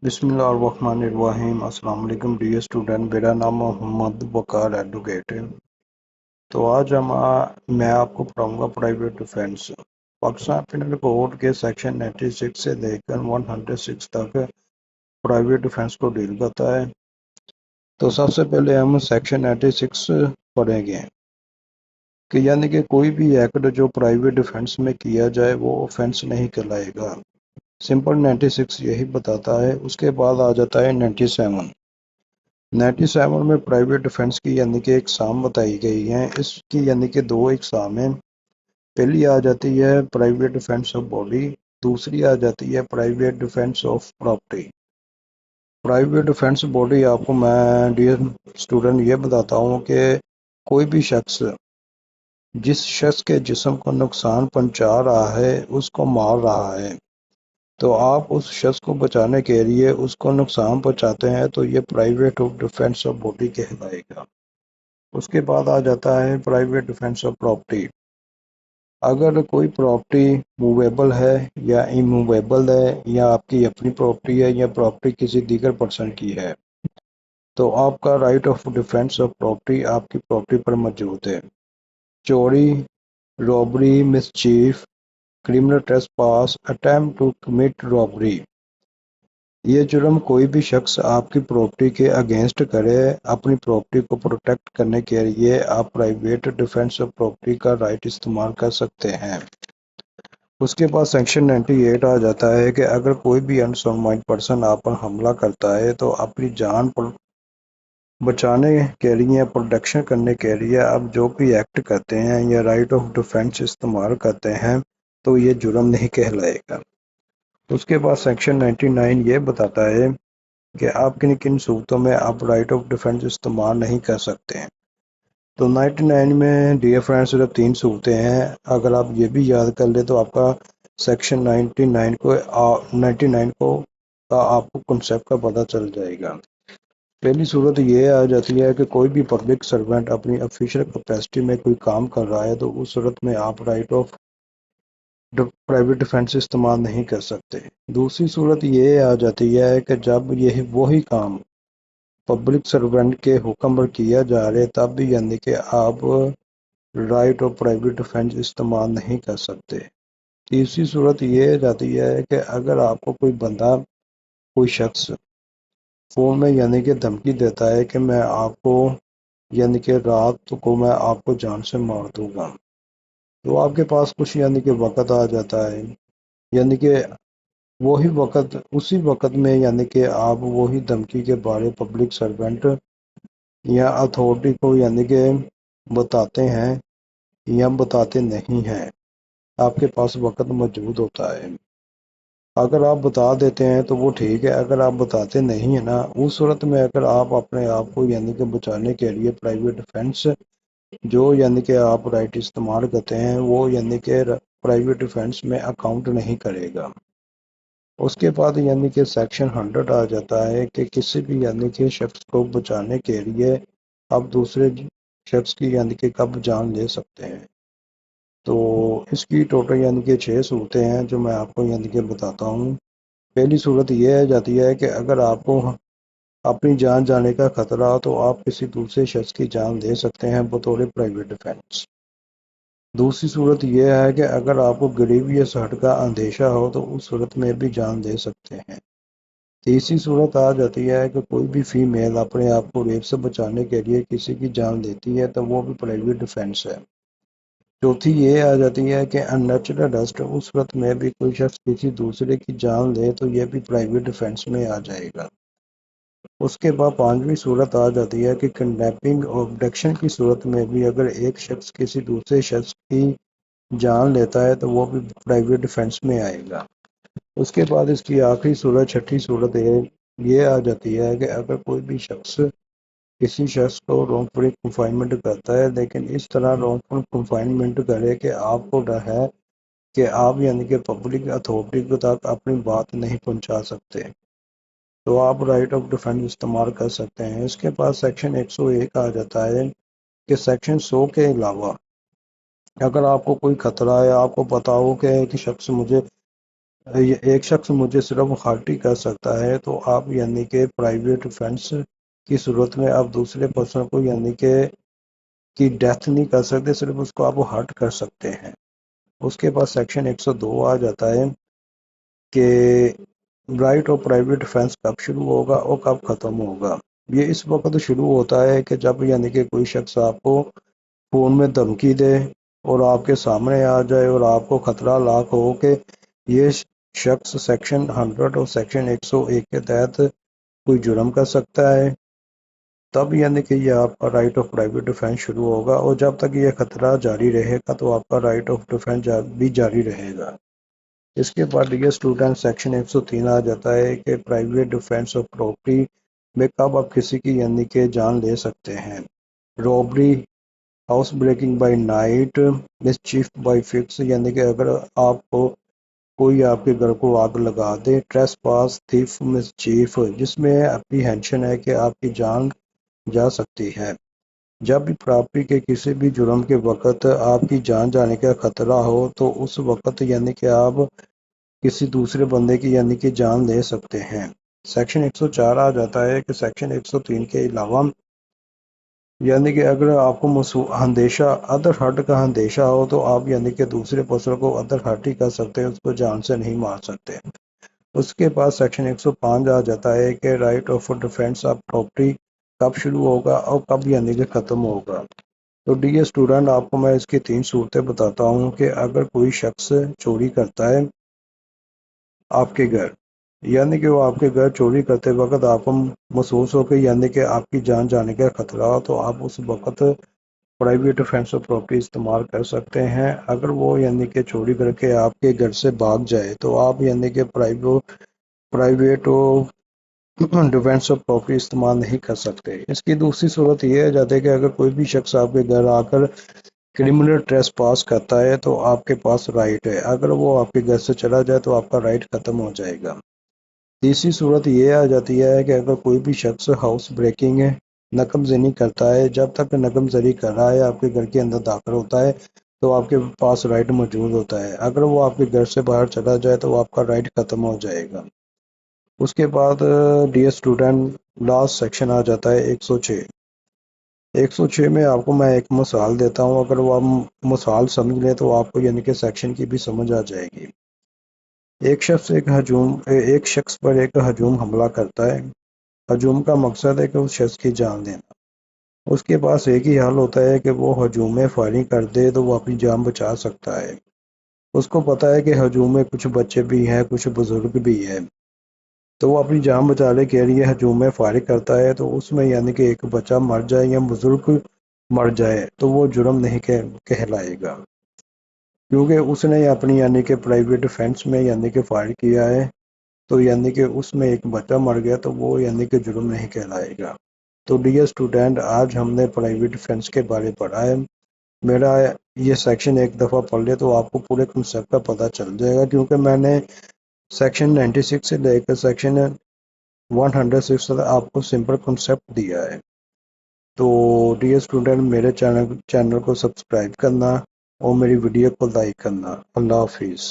بسم اللہ الرحمن الرحیم۔ السلام علیکم ڈیئر اسٹوڈنٹ، میرا نام محمد وقار ایڈوکیٹ ہے۔ تو آج میں آپ کو پڑھاؤں گا private defence. Pakistan penal code کے سیکشن 96 سے لے کر 106 تک پرائیویٹ ڈیفینس کو ڈیل کرتا ہے۔ تو سب سے پہلے ہم سیکشن 96 پڑھیں گے کہ یعنی کہ کوئی بھی ایکٹ جو پرائیویٹ ڈیفینس میں کیا جائے وہ اوفینس نہیں کہلائے گا۔ سمپل 96 یہی بتاتا ہے۔ اس کے بعد آ جاتا ہے 97۔ 97 میں پرائیویٹ ڈیفینس کی یعنی کہ اقسام بتائی گئی ہیں۔ اس کی یعنی کہ دو اقسام ہیں۔ پہلی آ جاتی ہے پرائیویٹ ڈیفینس آف باڈی، دوسری آ جاتی ہے private defence of property. Private defence body آپ کو میں ڈیئر اسٹوڈنٹ یہ بتاتا ہوں کہ کوئی بھی شخص جس شخص کے جسم کو نقصان پہنچا رہا ہے، اس کو مار رہا ہے، تو آپ اس شخص کو بچانے کے لیے اس کو نقصان پہنچاتے ہیں تو یہ پرائیویٹ ڈیفینس آف باڈی کہلائے گا۔ اس کے بعد آ جاتا ہے پرائیویٹ ڈیفینس آف پراپرٹی۔ اگر کوئی پراپرٹی موویبل ہے یا اموویبل ہے، یا آپ کی اپنی پراپرٹی ہے یا پراپرٹی کسی دیگر پرسن کی ہے، تو آپ کا right of defence of property آپ کی پراپرٹی پر موجود ہے۔ چوری، robbery, mischief, criminal trespass, attempt to commit robbery, یہ جرم کوئی بھی شخص آپ کی پراپرٹی کے اگینسٹ کرے، اپنی پراپرٹی کو پروٹیکٹ کرنے کے لیے آپ پرائیویٹ ڈیفینس آف پراپرٹی کا رائٹ استعمال کر سکتے ہیں۔ اس کے بعد سیکشن 98 آ جاتا ہے کہ اگر کوئی بھی انسرمائنڈ پرسن آپ پر حملہ کرتا ہے تو اپنی جان پر بچانے کے لیے، پروٹیکشن کرنے کے لیے آپ جو بھی ایکٹ کرتے ہیں یا رائٹ آف ڈیفینس استعمال کرتے ہیں تو یہ جرم نہیں کہلائے گا۔ اس کے بعد سیکشن 99 یہ بتاتا ہے کہ آپ کن کن صورتوں میں آپ رائٹ آف ڈیفینس استعمال نہیں کر سکتے ہیں۔ تو 99 میں ڈیئر فرینڈ صرف 3 صورتیں ہیں۔ اگر آپ یہ بھی یاد کر لیں تو آپ کا سیکشن 99 کو آپ کو کنسیپٹ کا پتہ چل جائے گا۔ پہلی صورت یہ آ جاتی ہے کہ کوئی بھی پبلک سرونٹ اپنی آفیشیل کیپیسٹی میں کوئی کام کر رہا ہے تو اس صورت میں آپ رائٹ آف پرائیویٹ ڈیفینس استعمال نہیں کر سکتے۔ دوسری صورت یہ آ جاتی ہے کہ جب وہی کام پبلک سرونٹ کے حکم پر کیا جا رہا ہے تب بھی یعنی کہ آپ رائٹ آف پرائیویٹ ڈیفینس استعمال نہیں کر سکتے۔ تیسری صورت یہ جاتی ہے کہ اگر آپ کو کوئی بندہ، کوئی شخص فون میں یعنی کہ دھمکی دیتا ہے کہ میں آپ کو یعنی کہ رات کو میں آپ کو جان سے مار دوں گا، تو آپ کے پاس کچھ یعنی کہ وقت آ جاتا ہے، یعنی کہ وہی وقت، اسی وقت میں یعنی کہ آپ وہی دھمکی کے بارے پبلک سرونٹ یا اتھارٹی کو یعنی کہ بتاتے ہیں یا بتاتے نہیں ہیں، آپ کے پاس وقت موجود ہوتا ہے۔ اگر آپ بتا دیتے ہیں تو وہ ٹھیک ہے، اگر آپ بتاتے نہیں ہیں نا، اس صورت میں اگر آپ اپنے آپ کو یعنی کہ بچانے کے لیے پرائیویٹ ڈیفینس جو یعنی کہ آپ رائٹ استعمال کرتے ہیں وہ یعنی کہ پرائیویٹ ڈیفینس میں اکاؤنٹ نہیں کرے گا۔ اس کے بعد یعنی کہ سیکشن 100 آ جاتا ہے کہ کسی بھی یعنی کہ شخص کو بچانے کے لیے آپ دوسرے شخص کی یعنی کہ کب جان لے سکتے ہیں۔ تو اس کی ٹوٹل یعنی کہ 6 صورتیں ہیں جو میں آپ کو یعنی کہ بتاتا ہوں۔ پہلی صورت یہ ہے جاتی ہے کہ اگر آپ کو اپنی جان جانے کا خطرہ ہو تو آپ کسی دوسرے شخص کی جان دے سکتے ہیں بطور پرائیویٹ ڈیفینس۔ دوسری صورت یہ ہے کہ اگر آپ کو گریویس ہرٹ کا اندیشہ ہو تو اس صورت میں بھی جان دے سکتے ہیں۔ تیسری صورت آ جاتی ہے کہ کوئی بھی فیمیل اپنے آپ کو ریپ سے بچانے کے لیے کسی کی جان دیتی ہے تو وہ بھی پرائیویٹ ڈیفینس ہے۔ چوتھی یہ آ جاتی ہے کہ ان نیچرل ڈیتھ، اس صورت میں بھی کوئی شخص کسی دوسرے کی جان لے تو یہ بھی پرائیویٹ ڈیفینس میں آ جائے گا۔ اس کے بعد 5ویں صورت آ جاتی ہے کہ کڈنیپنگ اور ابڈکشن کی صورت میں بھی اگر ایک شخص کسی دوسرے شخص کی جان لیتا ہے تو وہ بھی پرائیویٹ ڈیفینس میں آئے گا۔ اس کے بعد اس کی آخری صورت، چھٹی صورت یہ آ جاتی ہے کہ اگر کوئی بھی شخص کسی شخص کو رانگ فلی کنفائنمنٹ کرتا ہے لیکن اس طرح رانگ فلی کنفائنمنٹ کرے کہ آپ کو ڈر ہے کہ آپ یعنی کہ پبلک اتھارٹی تک اپنی بات نہیں پہنچا سکتے تو آپ رائٹ آف ڈیفینس استعمال کر سکتے ہیں۔ اس کے بعد سیکشن 101 آ جاتا ہے کہ سیکشن 100 کے علاوہ اگر آپ کو کوئی خطرہ ہے، آپ کو پتا ہو کہ ایک شخص مجھے ایک شخص مجھے صرف خالی کر سکتا ہے، تو آپ یعنی کہ پرائیویٹ ڈیفینس کی صورت میں آپ دوسرے پرسن کو یعنی کہ کی ڈیتھ نہیں کر سکتے، صرف اس کو آپ ہرٹ کر سکتے ہیں۔ اس کے بعد سیکشن 102 آ جاتا ہے کہ رائٹ آف پرائیویٹ ڈیفینس کب شروع ہوگا اور کب ختم ہوگا۔ یہ اس وقت شروع ہوتا ہے کہ جب یعنی کہ کوئی شخص آپ کو فون میں دھمکی دے اور آپ کے سامنے آ جائے اور آپ کو خطرہ لاحق ہو کہ یہ شخص سیکشن 100 اور سیکشن 101 کے تحت کوئی جرم کر سکتا ہے، تب یعنی کہ یہ آپ کا رائٹ آف پرائیویٹ ڈیفینس شروع ہوگا، اور جب تک یہ خطرہ جاری رہے گا تو آپ کا رائٹ آف ڈیفینس بھی جاری رہے گا۔ اس کے بعد ڈیئر اسٹوڈنٹ سیکشن 103 آ جاتا ہے کہ پرائیویٹ ڈیفینس آف پراپرٹی میں کب آپ کسی کی یعنی کہ جان لے سکتے ہیں۔ Robbery, house breaking by night, mischief by fix, یعنی کہ اگر آپ کو کوئی آپ کے گھر کو آگ لگا دے، ٹریس پاس، تھیف، مس چیف، جس میں اپریہینشن ہے کہ آپ کی جان جا سکتی ہے۔ جب بھی پراپرٹی کے کسی بھی جرم کے وقت آپ کی جان جانے کا خطرہ ہو تو اس وقت یعنی کہ آپ کسی دوسرے بندے کی یعنی کہ جان لے سکتے ہیں۔ سیکشن 104 آ جاتا ہے کہ سیکشن 103 کے علاوہ یعنی کہ اگر آپ کو اندیشہ ادر ہرٹ کا اندیشہ ہو تو آپ یعنی کہ دوسرے پرسن کو ادر ہرٹ ہی کر سکتے ہیں، اس کو جان سے نہیں مار سکتے۔ اس کے بعد سیکشن 105 آ جاتا ہے کہ right of defence of property کب شروع ہوگا اور کب یعنی کہ ختم ہوگا۔ تو ڈیئر اسٹوڈنٹ آپ کو میں اس کی 3 صورتیں بتاتا ہوں کہ اگر کوئی شخص چوری کرتا ہے آپ کے گھر، یعنی کہ وہ آپ کے گھر چوری کرتے وقت آپ کو محسوس ہو کہ یعنی کہ آپ کی جان جانے کا خطرہ ہو، تو آپ اس وقت پرائیویٹ ڈیفینس آف پراپرٹی استعمال کر سکتے ہیں۔ اگر وہ یعنی کہ چوری کر کے آپ کے گھر سے بھاگ جائے تو آپ یعنی کہ پرائیویٹ ڈیفینس آف پراپرٹی استعمال نہیں کر سکتے۔ اس کی دوسری صورت یہ ہے جاتی ہے کہ اگر کوئی بھی شخص آپ کے گھر آ کر کرمنل ٹریس پاس کرتا ہے تو آپ کے پاس رائٹ ہے، اگر وہ آپ کے گھر سے چلا جائے تو آپ کا رائٹ ختم ہو جائے گا۔ تیسری صورت یہ آ جاتی ہے کہ اگر کوئی بھی شخص ہاؤس بریکنگ نقب زنی کرتا ہے، جب تک نقب زنی کر رہا ہے آپ کے گھر کے اندر داخل ہوتا ہے تو آپ کے پاس رائٹ موجود ہوتا ہے، اگر وہ آپ کے گھر سے باہر چلا جائے تو آپ کا رائٹ ختم ہو جائے گا۔ اس کے بعد ڈیئر اسٹوڈنٹ لاسٹ سیکشن آ جاتا ہے 106۔ 106 میں آپ کو میں ایک مثال دیتا ہوں، اگر وہ آپ مثال سمجھ لیں تو آپ کو یعنی کہ سیکشن کی بھی سمجھ آ جائے گی۔ ایک شخص پر ایک ہجوم حملہ کرتا ہے۔ ہجوم کا مقصد ہے کہ اس شخص کی جان دینا۔ اس کے پاس ایک ہی حل ہوتا ہے کہ وہ ہجوم میں فائرنگ کر دے تو وہ اپنی جان بچا سکتا ہے۔ اس کو پتا ہے کہ ہجوم میں کچھ بچے بھی ہیں، کچھ بزرگ بھی ہیں، تو وہ اپنی جان بچانے کے لیے ہجوم میں فائرنگ کرتا ہے، تو اس میں یعنی کہ ایک بچہ مر جائے یا بزرگ مر جائے تو وہ جرم نہیں کہلائے گا، کیونکہ اس نے اپنی یعنی کہ پرائیویٹ ڈیفینس میں یعنی کہ فائر کیا ہے، تو یعنی کہ اس میں ایک بچہ مر گیا تو وہ یعنی کہ جرم نہیں کہلائے گا۔ تو ڈیئر اسٹوڈنٹ آج ہم نے پرائیویٹ ڈیفینس کے بارے پڑھا ہے۔ میرا یہ سیکشن ایک دفعہ پڑھ لے تو آپ کو پورے کنسیپٹ کا پتہ چل جائے گا، کیونکہ میں نے سیکشن 96 سے لے کر سیکشن 106 تک آپ کو سمپل کنسیپٹ دیا ہے۔ تو ڈیئر اسٹوڈنٹ میرے چینل کو سبسکرائب کرنا اور میری ویڈیو کو لائک کرنا۔ اللہ حافظ۔